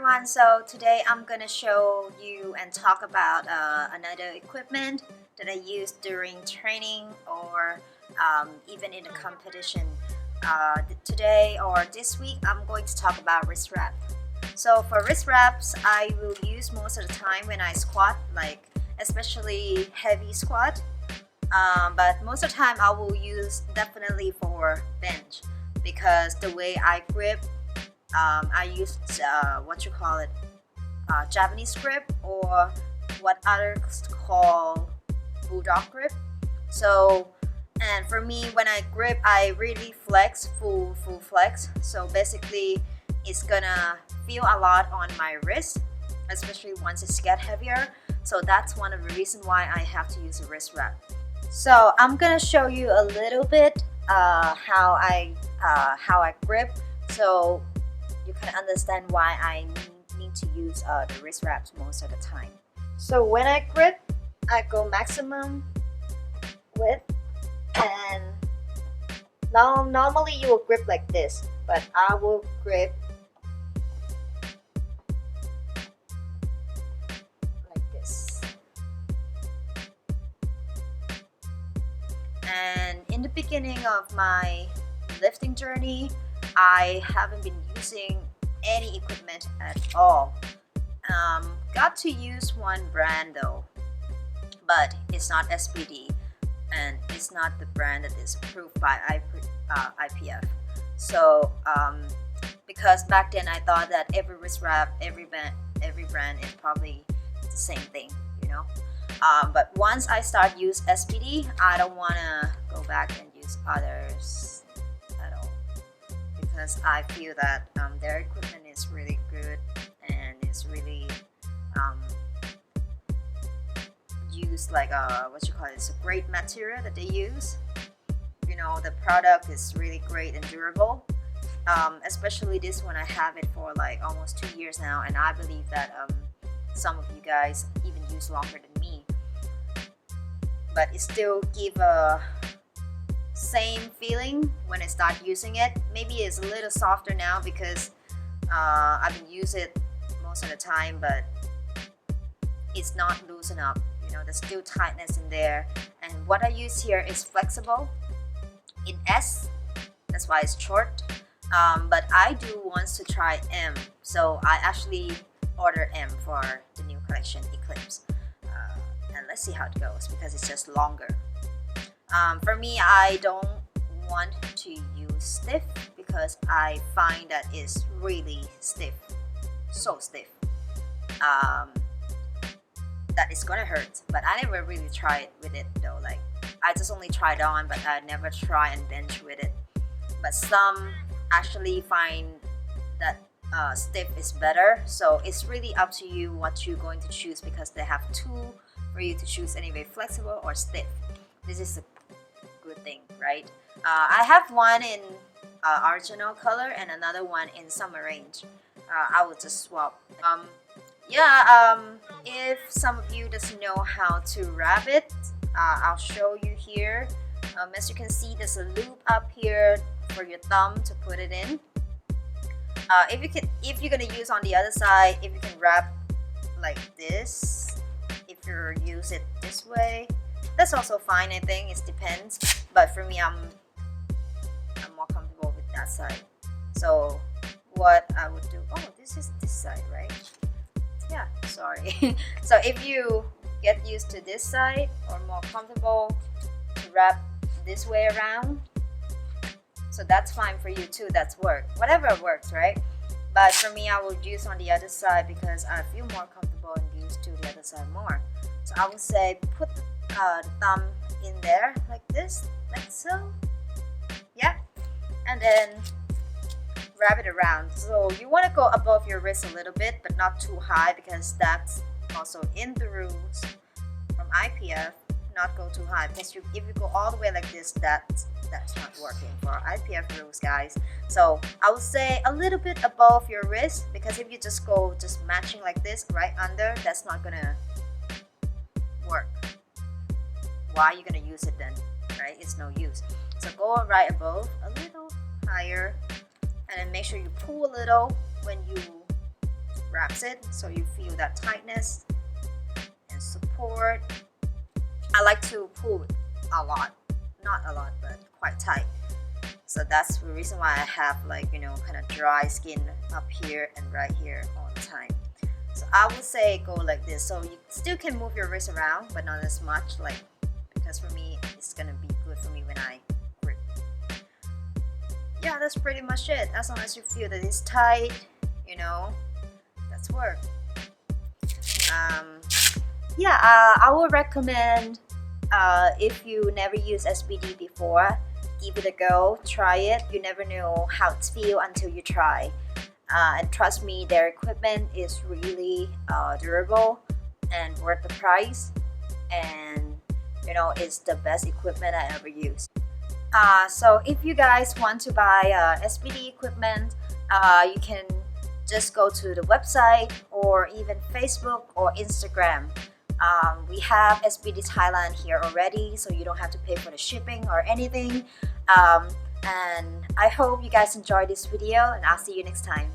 everyone, so today I'm gonna show you and talk about another equipment that I use during training or even in a competition. Today or this week I'm going to talk about wrist wrap. So for wrist wraps, I will use most of the time when I squat, like especially heavy squat, but most of the time I will use definitely for bench because the way I grip, I use what you call it, Japanese grip, or what others call bulldog grip. So, and for me, when I grip, I really flex, full flex. So basically, it's gonna feel a lot on my wrist, especially once it's get heavier. So that's one of the reasons why I have to use a wrist wrap. So I'm gonna show you a little bit how I grip. So you can understand why I need to use the wrist wraps most of the time. So when I grip, I go maximum width, and now normally you will grip like this, but I will grip like this. And in the beginning of my lifting journey, I haven't been using any equipment at all. Got to use one brand though, but it's not SBD, and it's not the brand that is approved by IPF. So because back then I thought that every wrist wrap, every brand is probably the same thing, you know. But once I start use SBD, I don't want to go back and use others at all, because I feel that their equipment is really good and it's really used like what you call it, it's a great material that they use. You know, the product is really great and durable. Especially this one, I have it for like almost 2 years now, and I believe that some of you guys even use longer than me. But it still give a same feeling when I start using it. Maybe it's a little softer now because I've been using it most of the time, but it's not loosen up. You know, there's still tightness in there. And what I use here is flexible in S. That's why it's short. But I do want to try M, so I actually order M for the new collection Eclipse. And let's see how it goes because it's just longer. For me, I don't want to use stiff because I find that it's really stiff, so stiff, that it's gonna hurt. But I never really tried with it though. Like, I just only tried on, but I never try and bench with it. But some actually find that stiff is better. So it's really up to you what you're going to choose, because they have two for you to choose anyway, flexible or stiff. This is a good thing, right? I have one in original color and another one in summer range. I will just swap. If some of you doesn't know how to wrap it, I'll show you here. As you can see, there's a loop up here for your thumb to put it in. If you're gonna use on the other side, if you can wrap like this, if you use it this way, that's also fine. I think it depends, but for me, I'm more comfortable with that side. So what I would do, oh, this is this side, right? Yeah, sorry. So if you get used to this side or more comfortable to wrap this way around, so that's fine for you too. That's whatever works, right? But for me, I will use on the other side because I feel more comfortable and used to the other side more. So I would say put the thumb in there like this, like so. Yeah, and then wrap it around. So you want to go above your wrist a little bit, but not too high, because that's also in the rules from IPF. Not go too high, because if you go all the way like this, that's not working for IPF rules, guys. So I would say a little bit above your wrist, because if you just go matching like this right under, that's not gonna work. Why are you gonna use it then, right? It's no use. So go right above, a little higher, and then make sure you pull a little when you wraps it so you feel that tightness and support. I like to pull a lot, not a lot, but quite tight. So that's the reason why I have like, you know, kind of dry skin up here and right here all the time. So I would say go like this. So you still can move your wrist around, but not as much, like, because for me it's gonna be good for me when I grip. Yeah, that's pretty much it. As long as you feel that it's tight, you know, that's work. Yeah, I would recommend, if you never used SBD before, give it a go, try it. You never know how it feels until you try. And trust me, their equipment is really durable and worth the price. And you know, it's the best equipment I ever used. So if you guys want to buy SBD equipment, you can just go to the website or even Facebook or Instagram. We have SBD Thailand here already, so you don't have to pay for the shipping or anything. And I hope you guys enjoyed this video, and I'll see you next time.